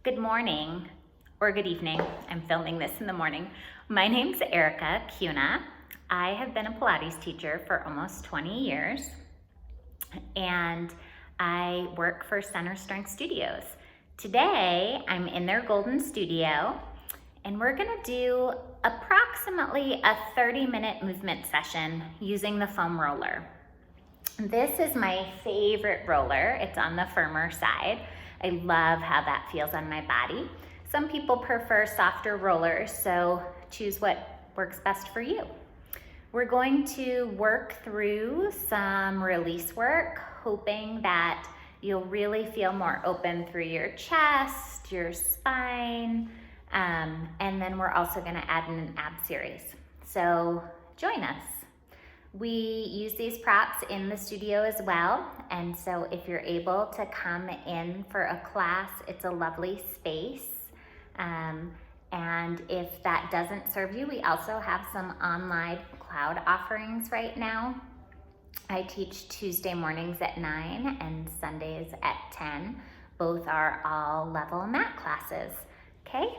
Good morning, or good evening. I'm filming this in the morning. My name's Erica Cuna. I have been a Pilates teacher for almost 20 years, and I work for Center Strength Studios. Today, I'm in their Golden Studio, and we're gonna do approximately a 30-minute movement session using the foam roller. This is my favorite roller. It's on the firmer side. I love how that feels on my body. Some people prefer softer rollers, so choose what works best for you. We're going to work through some release work, hoping that you'll really feel more open through your chest, your spine, and then we're also gonna add in an ab series. So join us. We use these props in the studio as well, and so if you're able to come in for a class, it's a lovely space. And if that doesn't serve you, we also have some online cloud offerings right now. I teach Tuesday mornings at 9 and Sundays at 10. Both are all level mat classes, okay?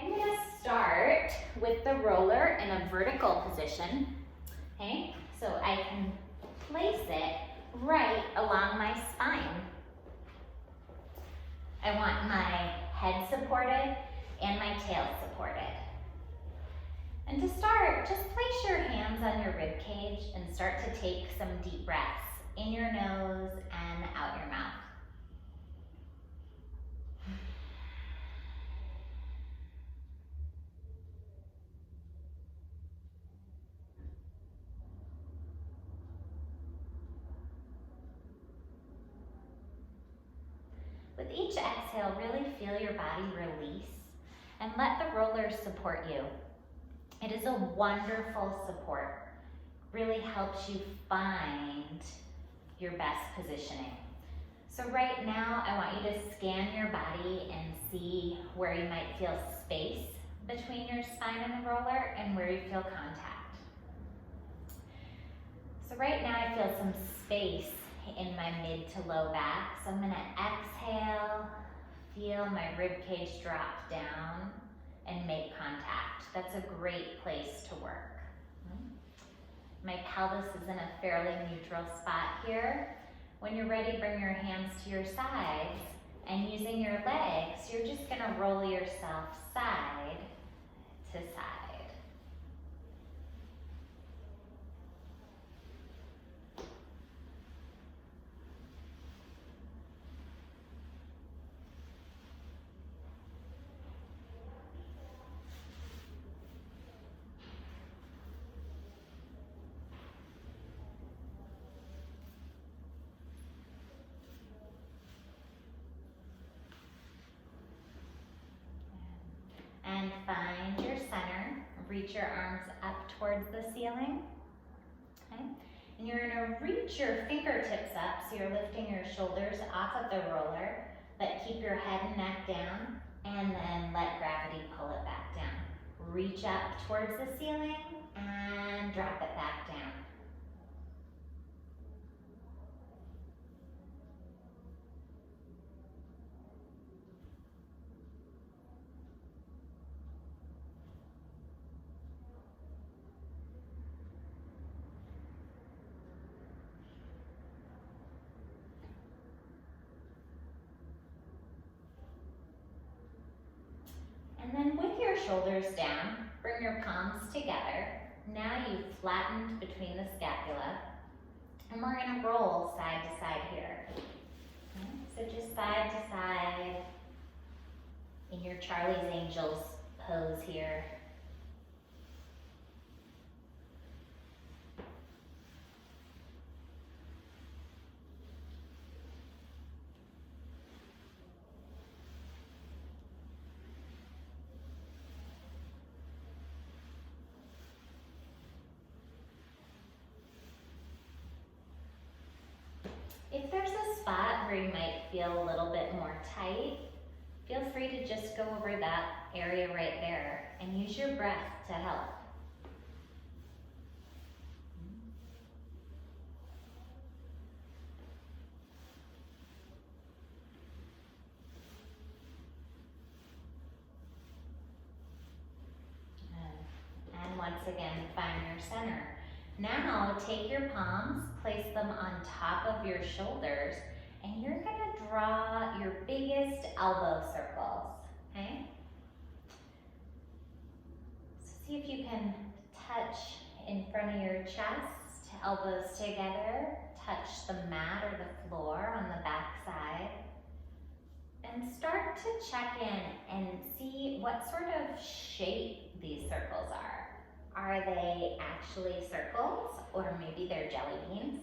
I'm gonna start with the roller in a vertical position, okay? So I can place it right along my spine. I want my head supported and my tail supported. And to start, just place your hands on your rib cage and start to take some deep breaths in your nose and out your mouth. With each exhale, really feel your body release and let the roller support you. It is a wonderful support. Really helps you find your best positioning. So right now, I want you to scan your body and see where you might feel space between your spine and the roller and where you feel contact. So right now, I feel some space in my mid to low back. So I'm gonna exhale, feel my rib cage drop down and make contact. That's a great place to work. My pelvis is in a fairly neutral spot here. When you're ready, bring your hands to your sides, and using your legs, you're just gonna roll yourself side to side. And find your center. Reach your arms up towards the ceiling. Okay. And you're gonna reach your fingertips up, so you're lifting your shoulders off of the roller, but keep your head and neck down, and then let gravity pull it back down. Reach up towards the ceiling and drop it back down. And then with your shoulders down, bring your palms together. Now you've flattened between the scapula. And we're gonna roll side to side here. Okay, so just side to side in your Charlie's Angels pose here. If there's a spot where you might feel a little bit more tight, feel free to just go over that area right there and use your breath to help. once again, find your center. Now, take your palms, place them on top of your shoulders, and you're gonna draw your biggest elbow circles, okay? So see if you can touch in front of your chest, elbows together, touch the mat or the floor on the back side. And start to check in and see what sort of shape these circles are. Are they actually circles, or maybe they're jelly beans?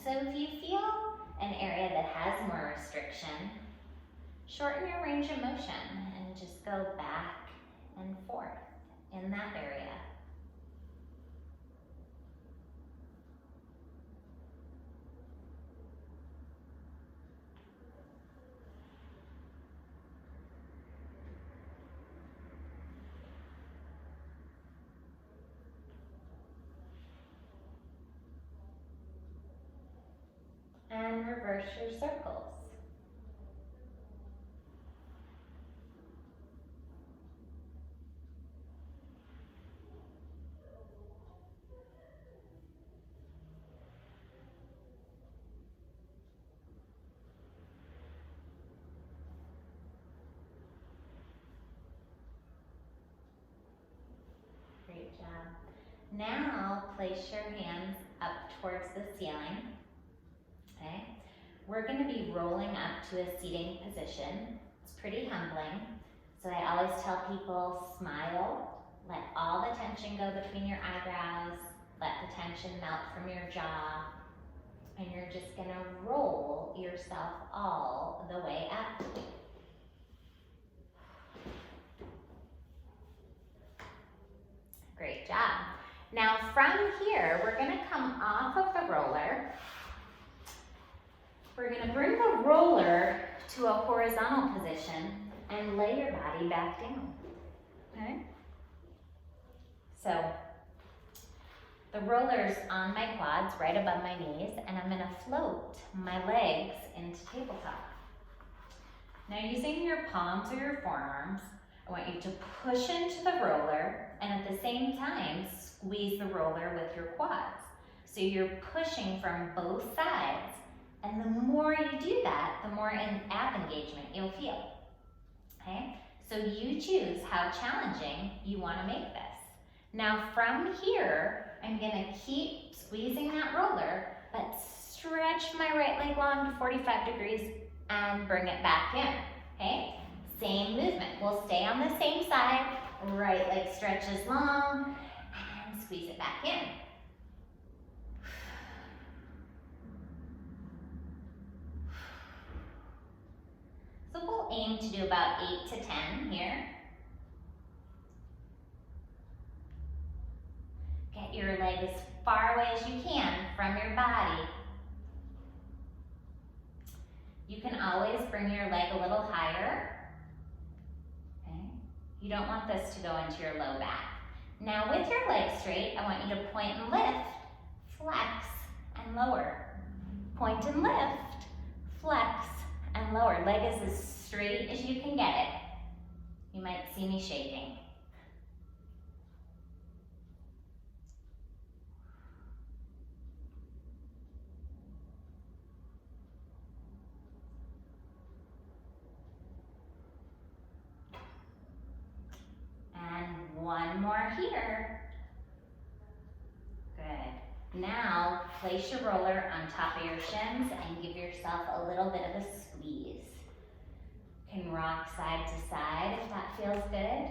So if you feel an area that has more restriction, shorten your range of motion and just go back and forth in that area. And reverse your circles. Great job. Now place your hands up towards the ceiling. Okay, we're going to be rolling up to a seating position. It's pretty humbling. So I always tell people, smile, let all the tension go between your eyebrows, let the tension melt from your jaw, and you're just going to roll yourself all the way up. Great job. Now from here, we're going to come off of the roller. We're going to bring the roller to a horizontal position and lay your body back down. Okay? So the roller's on my quads, right above my knees, and I'm going to float my legs into tabletop. Now using your palms or your forearms, I want you to push into the roller and at the same time squeeze the roller with your quads. So you're pushing from both sides. And the more you do that, the more ab engagement you'll feel, okay? So you choose how challenging you want to make this. Now from here, I'm gonna keep squeezing that roller, but stretch my right leg long to 45 degrees and bring it back in, okay? Same movement, we'll stay on the same side, right leg stretches long, and squeeze it back in. So we'll aim to do about 8 to 10 here. Get your leg as far away as you can from your body. You can always bring your leg a little higher. Okay? You don't want this to go into your low back. Now with your legs straight, I want you to point and lift, flex, and lower. Point and lift, flex, and lower. Leg is as straight as you can get it. You might see me shaking. And one more here. Good. Now, place your roller on top of your shins and give yourself a little bit of a squeeze. You can rock side to side if that feels good.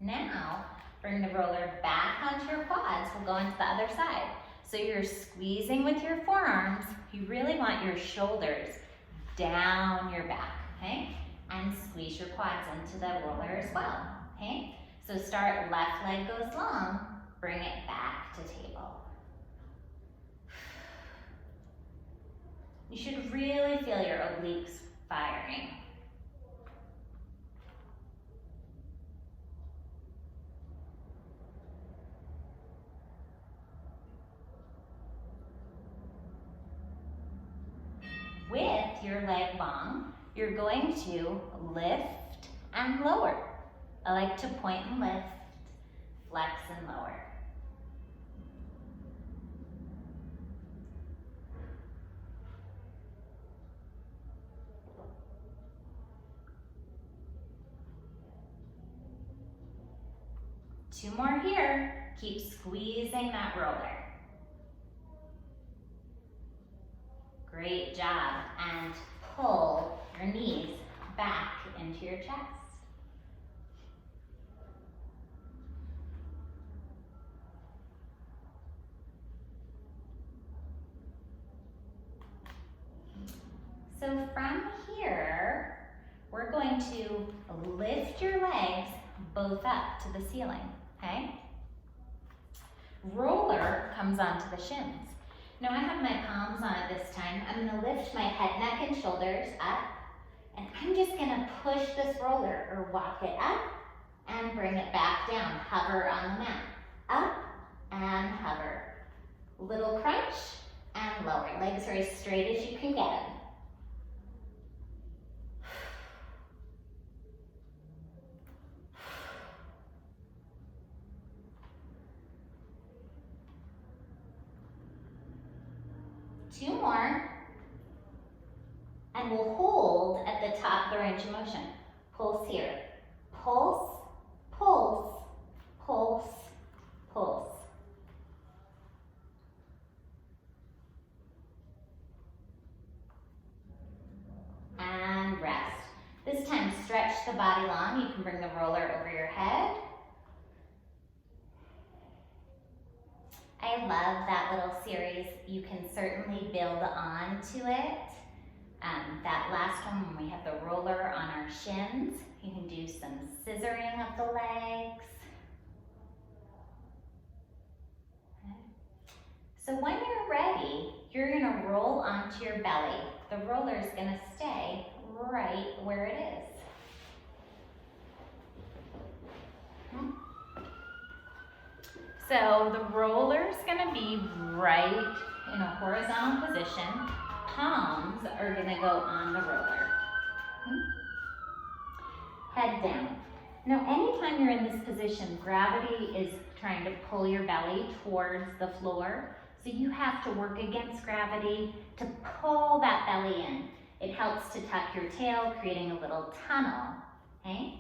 Now, bring the roller back onto your quads. We'll go into the other side. So you're squeezing with your forearms. You really want your shoulders down your back, okay? And squeeze your quads into the roller as well, okay? So start, left leg goes long, bring it back to table. You should really feel your obliques firing. With your leg long, you're going to lift and lower. I like to point and lift, flex and lower. Two more here. Keep squeezing that roller. Great job. And pull your knees back into your chest. So from here, we're going to lift your legs both up to the ceiling, okay? Roller comes onto the shins. Now I have my palms on it this time. I'm gonna lift my head, neck, and shoulders up, and I'm just gonna push this roller or walk it up and bring it back down. Hover on the mat. Up and hover. Little crunch and lower. Legs are as straight as you can get them. Two more, and we'll hold at the top of the range of motion. Pulse here. Pulse, pulse, pulse, pulse. And rest. This time, stretch the body long. You can bring the roller over your head. I love that little series. You can certainly build on to it. That last one, when we have the roller on our shins, you can do some scissoring of the legs. Okay. So when you're ready, you're gonna roll onto your belly. The roller is gonna stay right where it is. So the roller's gonna be right in a horizontal position. Palms are gonna go on the roller. Head down. Now anytime you're in this position, gravity is trying to pull your belly towards the floor. So you have to work against gravity to pull that belly in. It helps to tuck your tail, creating a little tunnel, okay?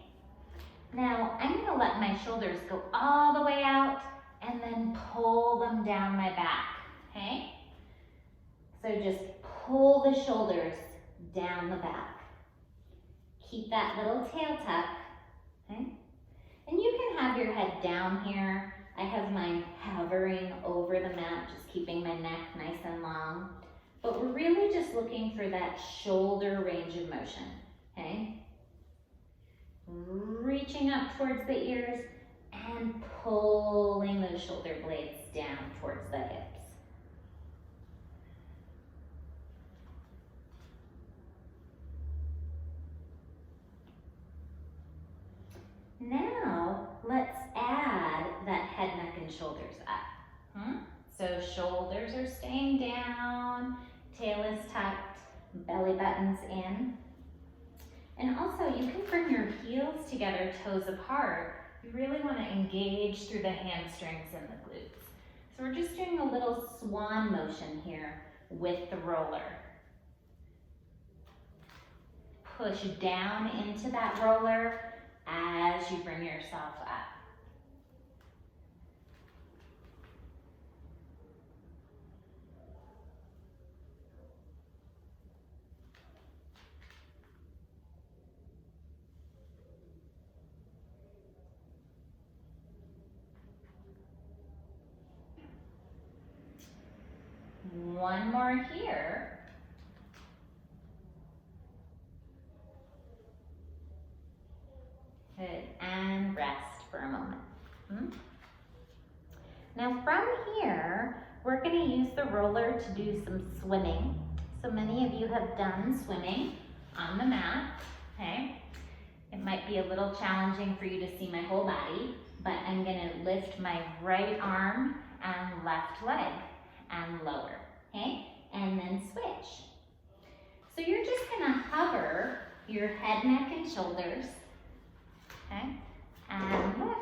Now I'm gonna let my shoulders go all the way out and then pull them down my back, okay? So just pull the shoulders down the back. Keep that little tail tuck, okay? And you can have your head down here. I have mine hovering over the mat, just keeping my neck nice and long. But we're really just looking for that shoulder range of motion, okay? Reaching up towards the ears and pulling those shoulder blades down towards the hips. Now, let's add that head, neck, and shoulders up. So shoulders are staying down, tail is tucked, belly button's in. And also, you can bring your heels together, toes apart. You really want to engage through the hamstrings and the glutes. So we're just doing a little swan motion here with the roller. Push down into that roller as you bring yourself up. One more here. Good, and rest for a moment. Now from here, we're gonna use the roller to do some swimming. So many of you have done swimming on the mat, okay? It might be a little challenging for you to see my whole body, but I'm gonna lift my right arm and left leg and lower, okay? And then switch. So you're just gonna hover your head, neck, and shoulders, okay? And lift,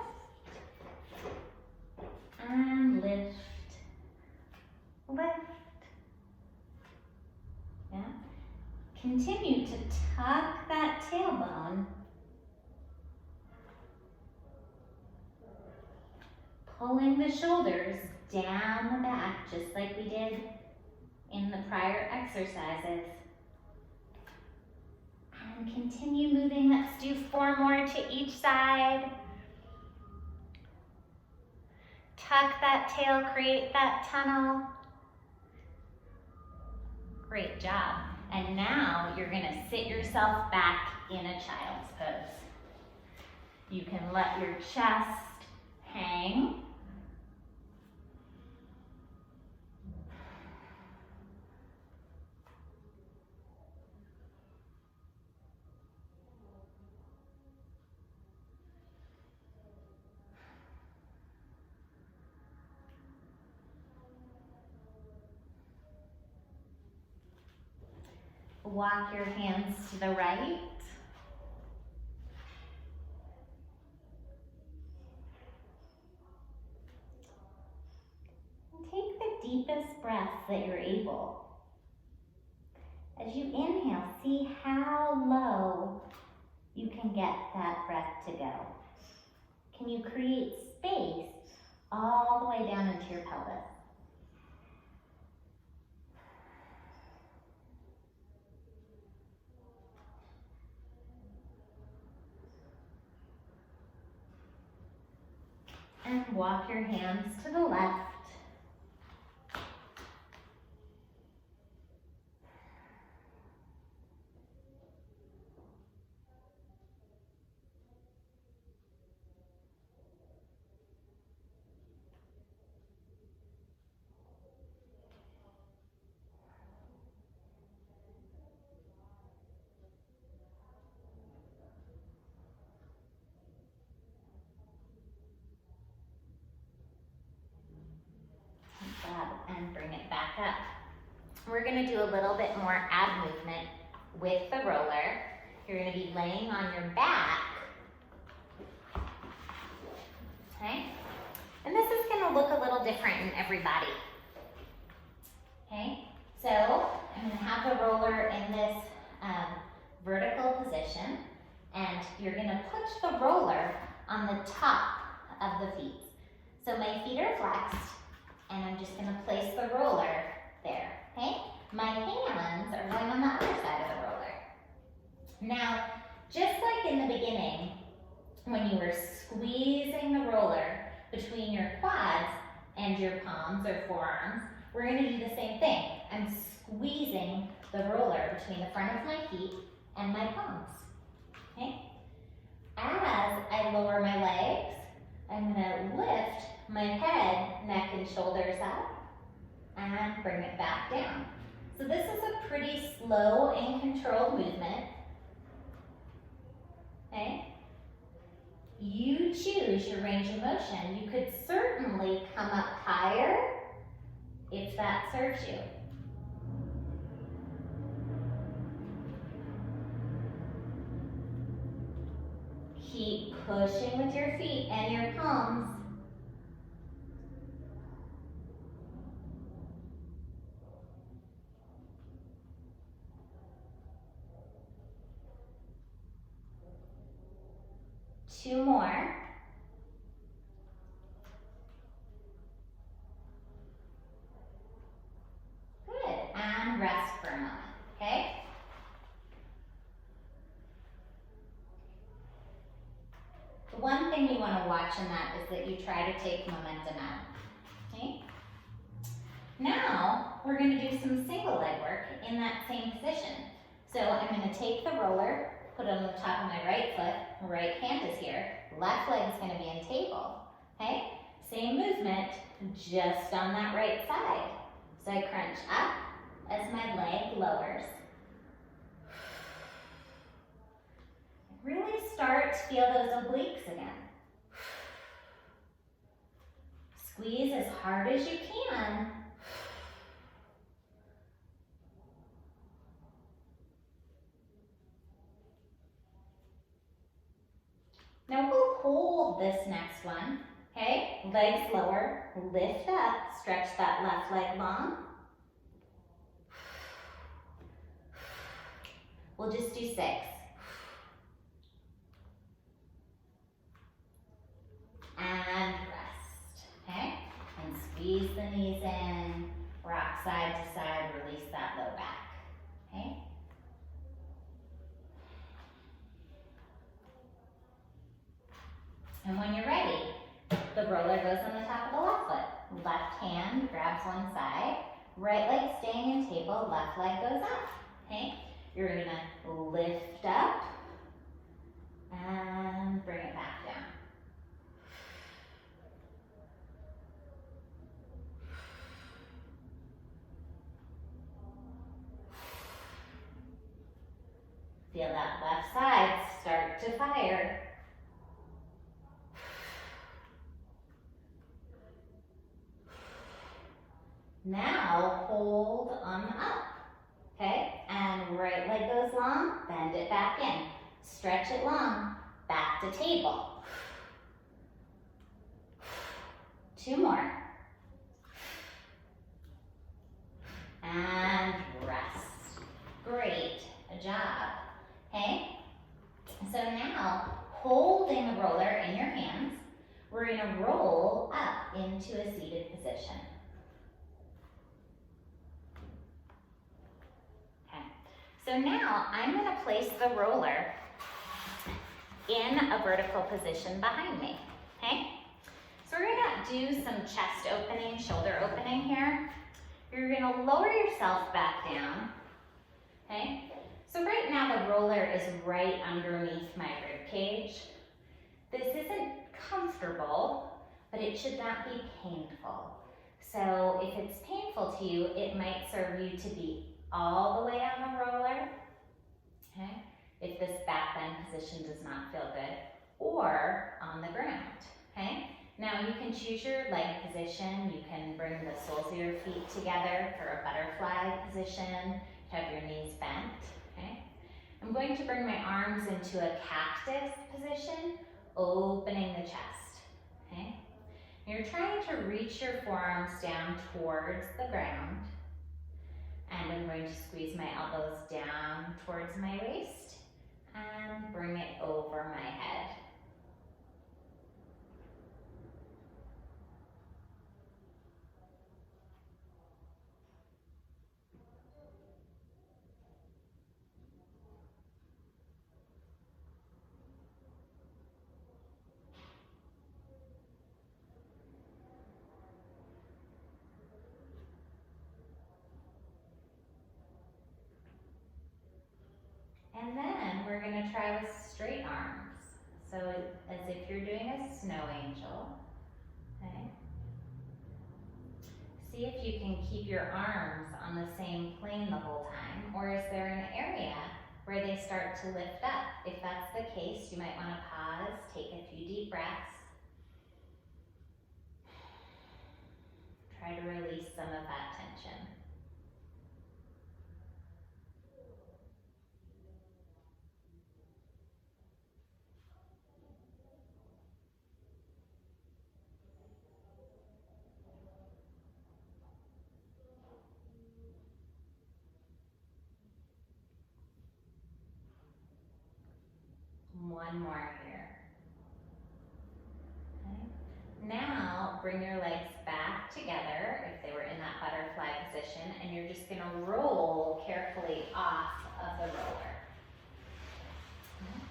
and lift, lift, yeah? Continue to tuck that tailbone, pulling the shoulders down the back, just like we did in the prior exercises. And continue moving. Let's do 4 more to each side. Tuck that tail, create that tunnel. Great job. And now you're gonna sit yourself back in a child's pose. You can let your chest hang. Walk your hands to the right. And take the deepest breath that you're able. As you inhale, see how low you can get that breath to go. Can you create space all the way down into your pelvis? And walk your hands to the left. And bring it back up. We're gonna do a little bit more ab movement with the roller. You're gonna be laying on your back, okay? And this is gonna look a little different in everybody, okay? So I'm gonna have the roller in this vertical position, and you're gonna put the roller on the top of the feet. So my feet are flexed, and I'm just gonna place the roller there, okay? My hands are going on the other side of the roller. Now, just like in the beginning, when you were squeezing the roller between your quads and your palms or forearms, we're gonna do the same thing. I'm squeezing the roller between the front of my feet and my palms, okay? As I lower my legs, I'm gonna lift my head, neck, and shoulders up and bring it back down. So this is a pretty slow and controlled movement, okay? You choose your range of motion. You could certainly come up higher if that serves you. Keep pushing with your feet and your palms. Two more. Good, and rest for a moment, okay? The one thing you want to watch in that is that you try to take momentum out, okay? Now, we're going to do some single leg work in that same position. So I'm going to take the roller, put it on the top of my right foot, right hand is here, left leg is going to be in table, okay? Same movement, just on that right side. So I crunch up as my leg lowers. Really start to feel those obliques again. Squeeze as hard as you can. Now we'll hold this next one, okay? Legs lower, lift up, stretch that left leg long. We'll just do 6. And rest, okay? And squeeze the knees in, rock side to side, release that low back, okay? And when you're ready, the roller goes on the top of the left foot. Left hand grabs one side, right leg staying in table, left leg goes up, okay? You're gonna lift up and bring it back down. Feel that left side start to fire. Now hold on the up, okay? And right leg goes long, bend it back in. Stretch it long, back to table. 2 more. And rest. Great job, okay? So now, holding the roller in your hands, we're gonna roll up into a seated position. So now I'm going to place the roller in a vertical position behind me, okay? So we're going to do some chest opening, shoulder opening here. You're going to lower yourself back down, okay? So right now the roller is right underneath my rib cage. This isn't comfortable, but it should not be painful. So if it's painful to you, it might serve you to be all the way on the roller, okay? If this back bend position does not feel good, or on the ground, okay? Now you can choose your leg position. You can bring the soles of your feet together for a butterfly position, have your knees bent, okay? I'm going to bring my arms into a cactus position, opening the chest, okay? You're trying to reach your forearms down towards the ground. And I'm going to squeeze my elbows down towards my waist and bring it over my head. And then we're going to try with straight arms. So as if you're doing a snow angel, okay? See if you can keep your arms on the same plane the whole time, or is there an area where they start to lift up? If that's the case, you might want to pause, take a few deep breaths. Try to release some of that tension. One more here. Okay. Now bring your legs back together if they were in that butterfly position, and you're just going to roll carefully off of the roller. Okay.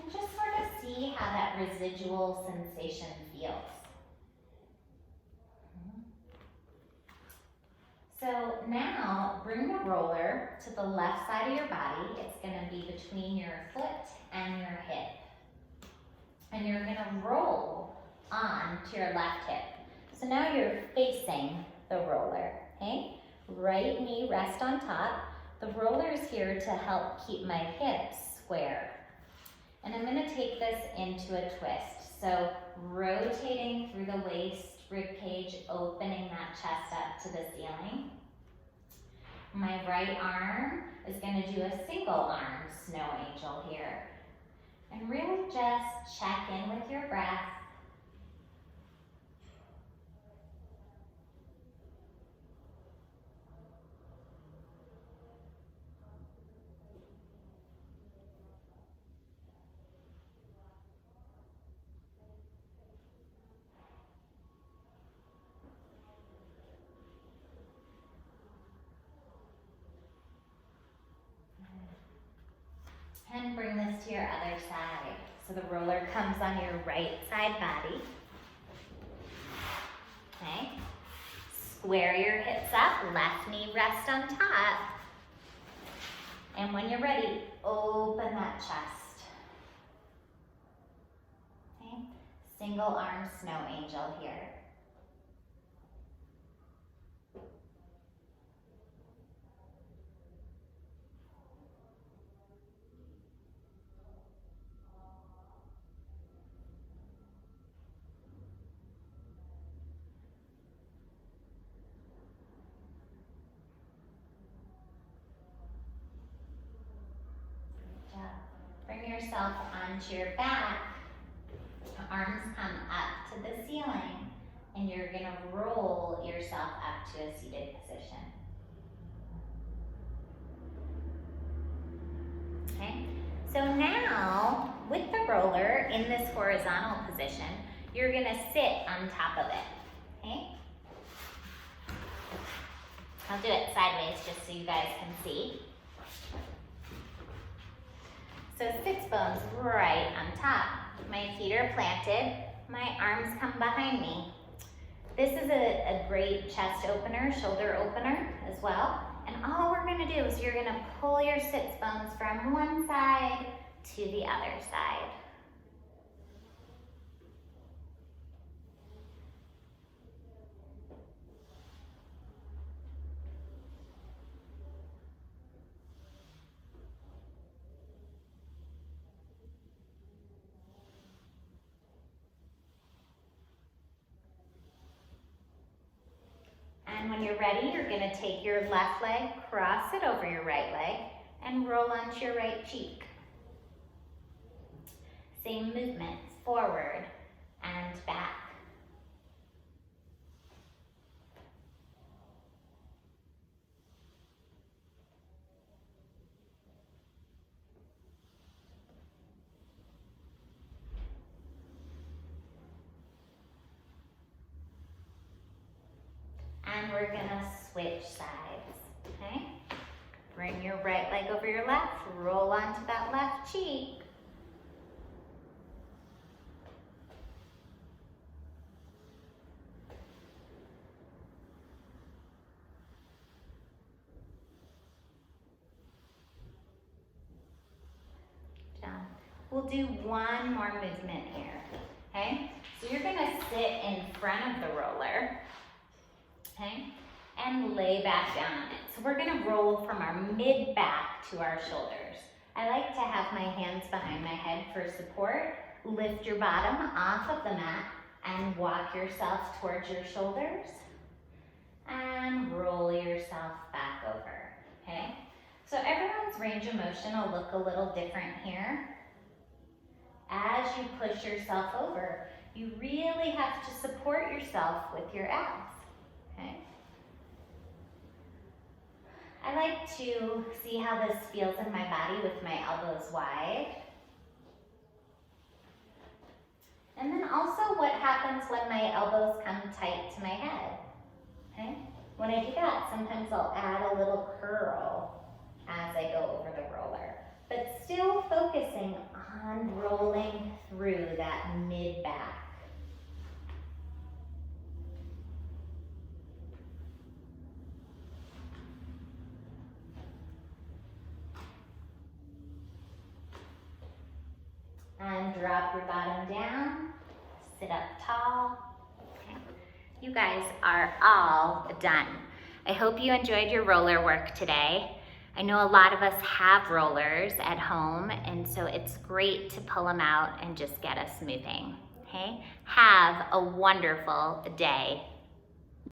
And just sort of see how that residual sensation feels. So now bring the roller to the left side of your body. It's going to be between your foot and your hip. And you're going to roll on to your left hip. So now you're facing the roller, okay? Right knee rest on top. The roller is here to help keep my hips square. And I'm going to take this into a twist. So rotating through the waist, rib cage, opening that chest up to the ceiling. My right arm is going to do a single arm snow angel. And really just check in with your breath. And bring this to your other side. So the roller comes on your right side body. Okay. Square your hips up, left knee rest on top. And when you're ready, open that chest. Okay. Single arm snow angel here. Bring yourself onto your back. Arms come up to the ceiling, and you're gonna roll yourself up to a seated position. Okay, so now with the roller in this horizontal position, you're gonna sit on top of it, okay? I'll do it sideways just so you guys can see. So sits bones right on top. My feet are planted, my arms come behind me. This is a great chest opener, shoulder opener as well. And all we're gonna do is you're gonna pull your sits bones from one side to the other side. And when you're ready, you're gonna take your left leg, cross it over your right leg, and roll onto your right cheek. Same movements, forward and back. And we're gonna switch sides, okay? Bring your right leg over your left, roll onto that left cheek. Down. We'll do one more movement here, okay? So you're gonna sit in front of the roller, okay, and lay back down on it. So we're gonna roll from our mid-back to our shoulders. I like to have my hands behind my head for support. Lift your bottom off of the mat and walk yourself towards your shoulders and roll yourself back over, okay? So everyone's range of motion will look a little different here. As you push yourself over, you really have to support yourself with your abs. Okay. I like to see how this feels in my body with my elbows wide. And then also what happens when my elbows come tight to my head. Okay. When I do that, sometimes I'll add a little curl as I go over the roller, but still focusing on rolling through that mid-back. And drop your bottom down, sit up tall. Okay. You guys are all done. I hope you enjoyed your roller work today. I know a lot of us have rollers at home, and so it's great to pull them out and just get us moving, okay? Have a wonderful day.